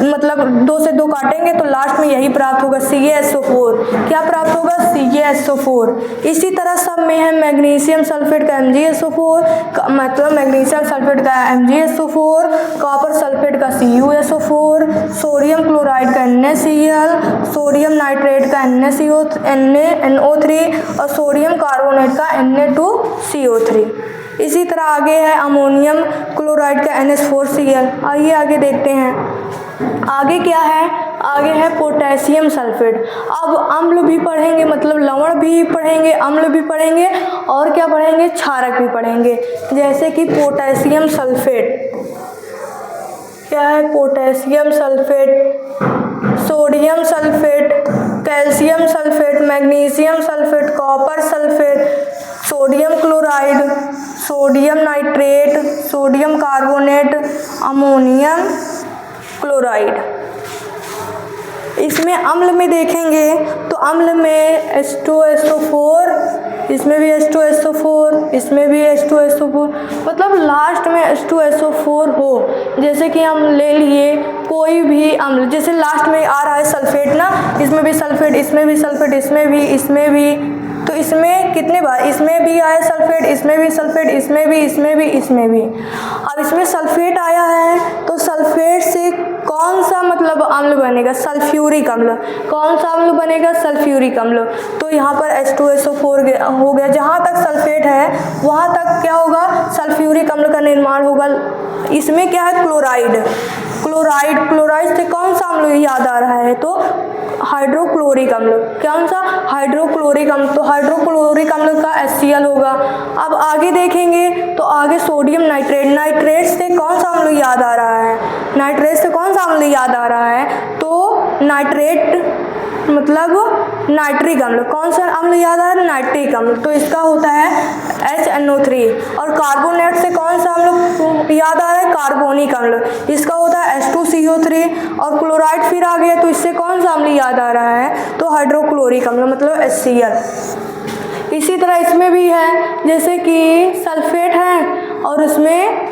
मतलब 2 से 2 काटेंगे तो लास्ट में यही प्राप्त होगा CaSO4। क्या प्राप्त होगा? CaSO4। इसी तरह सब में है मैग्नीशियम सल्फेट का MgSO4, मतलब मैग्नीशियम सल्फेट का MgSO4, कॉपर सल्फेट का CuSO4, सोडियम क्लोराइड का NaCl, सोडियम नाइट्रेट का NaNO3 और सोडियम कार्बोनेट का Na2CO3। इसी तरह आगे है अमोनियम क्लोराइड का NH4Cl। आइए आगे देखते हैं आगे क्या है। आगे है पोटेशियम सल्फेट। अब अम्ल भी पढ़ेंगे, मतलब लवण भी पढ़ेंगे, अम्ल भी पढ़ेंगे और क्या पढ़ेंगे? क्षारक भी पढ़ेंगे। जैसे कि पोटेशियम सल्फेट क्या है? Potassium sulphate, sodium sulphate, calcium sulphate, magnesium sulphate, copper sulphate, sodium chloride, sodium nitrate, sodium carbonate, ammonium chloride. इसमें अम्ल में देखेंगे तो अम्ल में H2SO4, इसमें भी H2SO4, इसमें भी H2SO4, मतलब लास्ट में H2SO4 हो। जैसे कि हम ले लिए कोई भी अम्ल, जैसे लास्ट में आ रहा है सल्फेट ना, इसमें भी सल्फेट, इसमें भी सल्फेट, इसमें भी, तो इसमें कितने बार? इसमें भी आया सल्फेट, इसमें भी सल्फेट, इसमें भी। अब इसमें सल्फेट आया है तो सल्फेट से कौन सा मतलब अम्ल बनेगा? सल्फ्यूरिक अम्ल। कौन सा अम्ल बनेगा? सल्फ्यूरिक अम्ल। तो यहाँ पर H2SO4 हो गया। जहाँ तक सल्फेट है वहाँ तक क्या होगा? सल्फ्यूरिक अम्ल का निर्माण होगा। इसमें क्या है? क्लोराइड से कौन सा अम्ल याद आ रहा है? तो हाइड्रोक्लोरिक अम्ल। कौन सा? हाइड्रोक्लोरिक अम्ल। तो हाइड्रोक्लोरिक अम्ल का HCl होगा। अब आगे देखेंगे तो आगे सोडियम नाइट्रेट से कौन सा अम्ल याद आ रहा है? तो नाइट्रेट मतलब नाइट्रिक अम्ल। कौन सा अम्ल याद आ रहा है? नाइट्रिक अम्ल। तो इसका होता है HNO3। और कार्बोनेट से कौन सा अम्ल याद आ रहा है? कार्बोनिक अम्ल। इसका होता है H2CO3। और क्लोराइड फिर आ गया तो इससे कौन सा अम्ल याद आ रहा है? तो हाइड्रोक्लोरिक अम्ल मतलब HCl। इसी तरह इसमें भी है, जैसे कि सल्फेट है और उसमें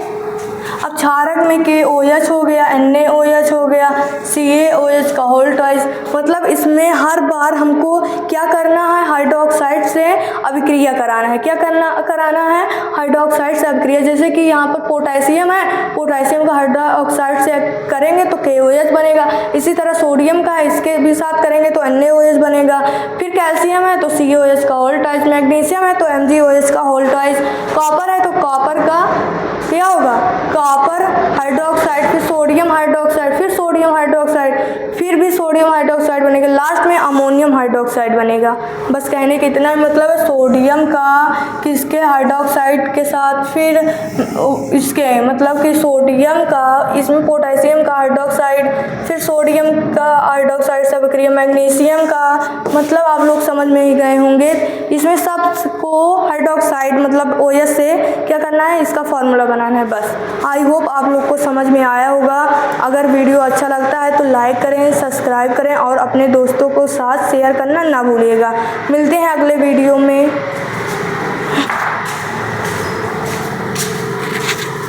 अब क्षारक में KOH हो गया, NaOH हो गया, CaOH का होल ट्वाइस। मतलब इसमें हर बार हमको क्या करना है? हाइड्रोक्साइड से अभिक्रिया कराना है। क्या कराना है? हाइड्रोक्साइड से अभिक्रिया। जैसे कि यहाँ पर पोटेशियम है, पोटेशियम का हाइड्रोक्साइड से करेंगे तो KOH बनेगा। इसी तरह सोडियम का है, इसके भी साथ करेंगे तो NaOH बनेगा। फिर कैल्शियम है तो CaOH का होल ट्वाइस, मैग्नीशियम है तो MgOH का होल ट्वाइस, कॉपर है तो कॉपर का क्या होगा? कॉपर हाइड्रोक्साइड, फिर सोडियम हाइड्रोक्साइड, फिर सोडियम हाइड्रोक्साइड, फिर भी सोडियम हाइड्रोक्साइड बनेगा। लास्ट में अमोनियम हाइड्रोक्साइड बनेगा। बस कहने का इतना मतलब है। सोडियम का किसके हाइड्रोक्साइड के साथ, फिर इसके मतलब कि सोडियम का, इसमें पोटेशियम का हाइड्रोक्साइड, फिर सोडियम का हाइड्रोक्साइड से अभिक्रिया, मैग्नीशियम का, मतलब आप लोग समझ में ही गए होंगे। इसमें सबको हाइड्रोक्साइड मतलब OH से क्या करना है? इसका फॉर्मूला बनाना है। बस आई होप आप लोग को समझ में आया होगा। अगर वीडियो अच्छा लगता है तो लाइक करें, सब्सक्राइब करें और अपने दोस्तों को साथ शेयर करना ना भूलिएगा। मिलते हैं अगले वीडियो में।